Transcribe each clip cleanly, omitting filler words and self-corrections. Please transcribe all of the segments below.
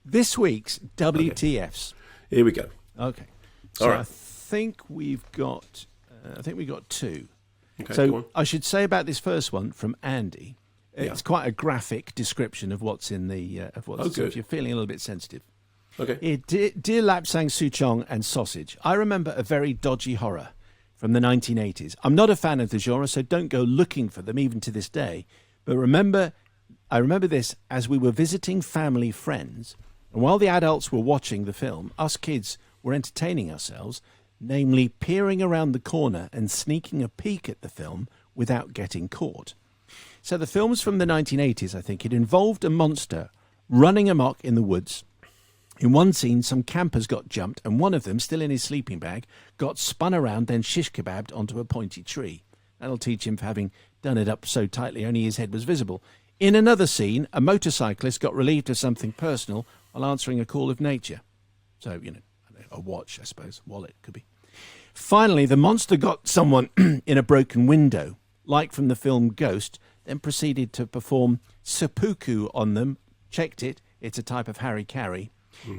This week's WTFs. Here we go. Okay. So All right. I think we've got two. Okay, go So on. I should say about this first one from Andy. It's Yeah. quite a graphic description of what's in the of what's. Oh, So if good. you're feeling a little bit sensitive. Okay. Dear Lapsang Souchong and Sausage, I remember a very dodgy horror from the 1980s. I'm not a fan of the genre, so don't go looking for them even to this day. But I remember this as we were visiting family friends, and while the adults were watching the film, us kids were entertaining ourselves, namely peering around the corner and sneaking a peek at the film without getting caught. So the film's from the 1980s, I think. It involved a monster running amok in the woods. In one scene, some campers got jumped, and one of them, still in his sleeping bag, got spun around, then shish kebabbed onto a pointy tree. That'll teach him for having done it up so tightly only his head was visible. In another scene, a motorcyclist got relieved of something personal while answering a call of nature. So, a watch, I suppose. Wallet, could be. Finally, the monster got someone in a broken window, like from the film Ghost, then proceeded to perform seppuku on them, checked it, it's a type of hara-kiri,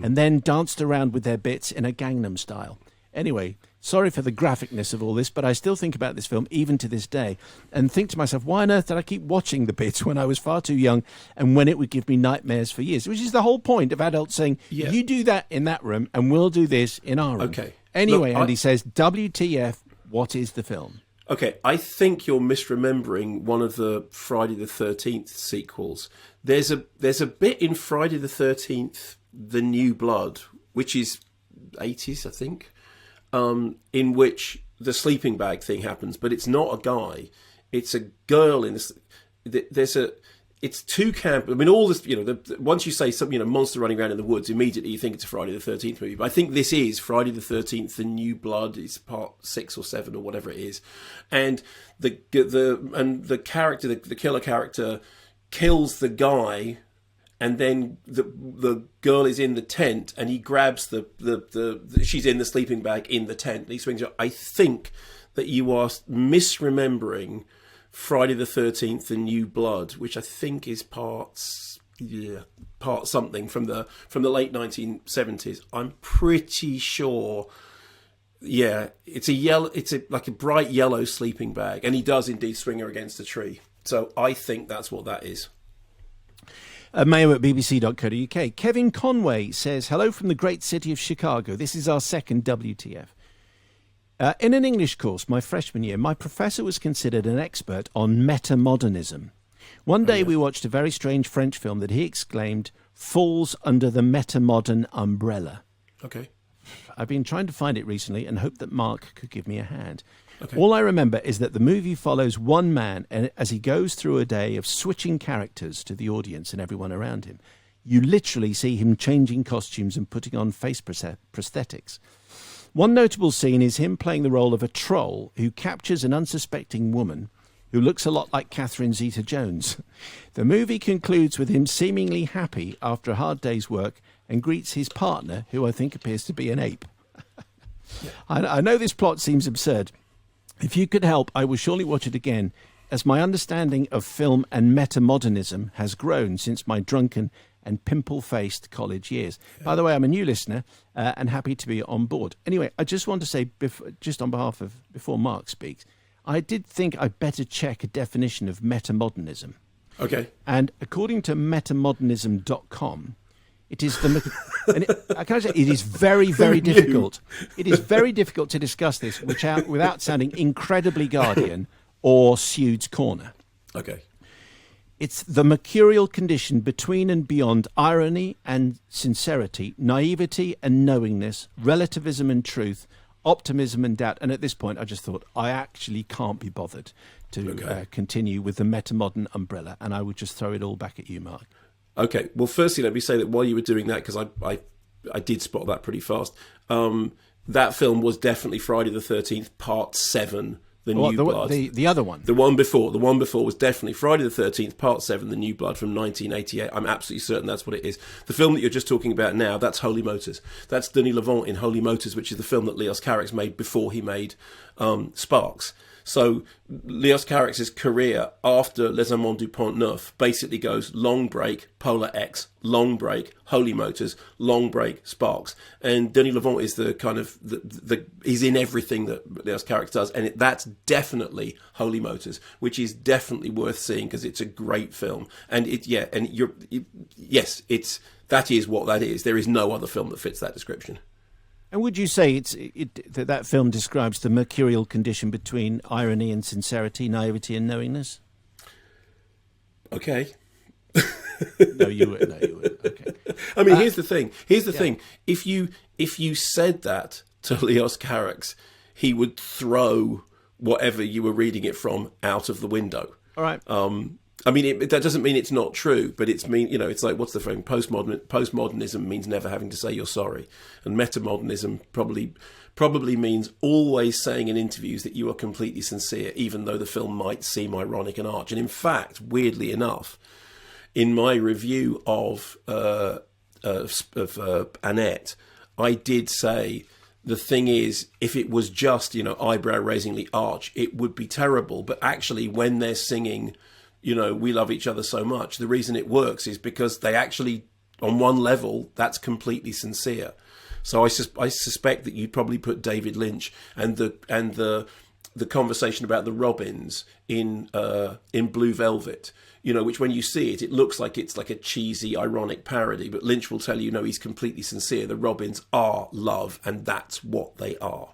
and then danced around with their bits in a Gangnam style. Anyway, sorry for the graphicness of all this, but I still think about this film even to this day and think to myself, why on earth did I keep watching the bits when I was far too young and when it would give me nightmares for years? Which is the whole point of adults saying, you do that in that room and we'll do this in our room. Okay. Anyway, Look, Andy says, WTF, what is the film? Okay, I think you're misremembering one of the Friday the 13th sequels. There's a bit in Friday the 13th, The New Blood, which is 80s, I think, in which the sleeping bag thing happens, but it's not a guy. It's a girl in this. It's two camp. I mean, all this, once you say something, monster running around in the woods, immediately you think it's a Friday the 13th movie. But I think this is Friday the 13th, The New Blood. It's part 6 or 7 or whatever it is. And the character, the killer character, kills the guy, and then the girl is in the tent, and he grabs she's in the sleeping bag in the tent, and he swings her. I think that you are misremembering Friday the 13th, The New Blood, which I think is part something from the late 1970s. I'm pretty sure. Yeah, it's like a bright yellow sleeping bag, and he does indeed swing her against a tree. So I think that's what that is. Mayo at bbc.co.uk. Kevin Conway says, hello from the great city of Chicago. This is our second WTF. In an English course, my freshman year, my professor was considered an expert on metamodernism. One day we watched a very strange French film that he exclaimed falls under the metamodern umbrella. Okay. I've been trying to find it recently and hope that Mark could give me a hand. Okay. All I remember is that the movie follows one man as he goes through a day of switching characters to the audience and everyone around him. You literally see him changing costumes and putting on face prosthetics. One notable scene is him playing the role of a troll who captures an unsuspecting woman who looks a lot like Catherine Zeta-Jones. The movie concludes with him seemingly happy after a hard day's work and greets his partner, who I think appears to be an ape. I know this plot seems absurd. If you could help, I will surely watch it again, as my understanding of film and metamodernism has grown since my drunken and pimple-faced college years. Yeah. By the way, I'm a new listener and happy to be on board. Anyway, I just want to say, just on behalf of, before Mark speaks, I did think I'd better check a definition of metamodernism. Okay. And according to metamodernism.com, it is it is very, very difficult. It is very difficult to discuss this without sounding incredibly Guardian or Seward's Corner. Okay. It's the mercurial condition between and beyond irony and sincerity, naivety and knowingness, relativism and truth, optimism and doubt. And at this point, I just thought, I actually can't be bothered to continue with the metamodern umbrella. And I would just throw it all back at you, Mark. Okay. Well, firstly, let me say that while you were doing that, because I did spot that pretty fast, that film was definitely Friday the 13th, part 7, The What, New Blood. the other one? The one before was definitely Friday the 13th, Part 7, The New Blood from 1988. I'm absolutely certain that's what it is. The film that you're just talking about now, that's Holy Motors. That's Denis Lavant in Holy Motors, which is the film that Leos Carax made before he made Sparks. So Leos Carax's career after Les Amants du Pont Neuf basically goes long break, Polar X, long break, Holy Motors, long break, Sparks. And Denis Lavant is the kind of he's in everything that Leos Carax does, and that's definitely Holy Motors, which is definitely worth seeing because it's a great film. And that is what that is. There is no other film that fits that description. And would you say that film describes the mercurial condition between irony and sincerity, naivety and knowingness? Okay. No, you would. Okay. I mean, here's the thing. Thing. If you said that to Leos Carax, he would throw whatever you were reading it from out of the window. All right. I mean, that doesn't mean it's not true, but it's it's like, what's the phrase? Postmodernism means never having to say you're sorry, and metamodernism probably means always saying in interviews that you are completely sincere, even though the film might seem ironic and arch. And in fact, weirdly enough, in my review of Annette, I did say the thing is, if it was just eyebrow-raisingly arch, it would be terrible. But actually, when they're singing, we love each other so much, the reason it works is because they actually, on one level, that's completely sincere. So I suspect that you'd probably put David Lynch and the conversation about the robins in Blue Velvet, which when you see it, it looks like it's like a cheesy, ironic parody. But Lynch will tell you, no, he's completely sincere. The robins are love, and that's what they are.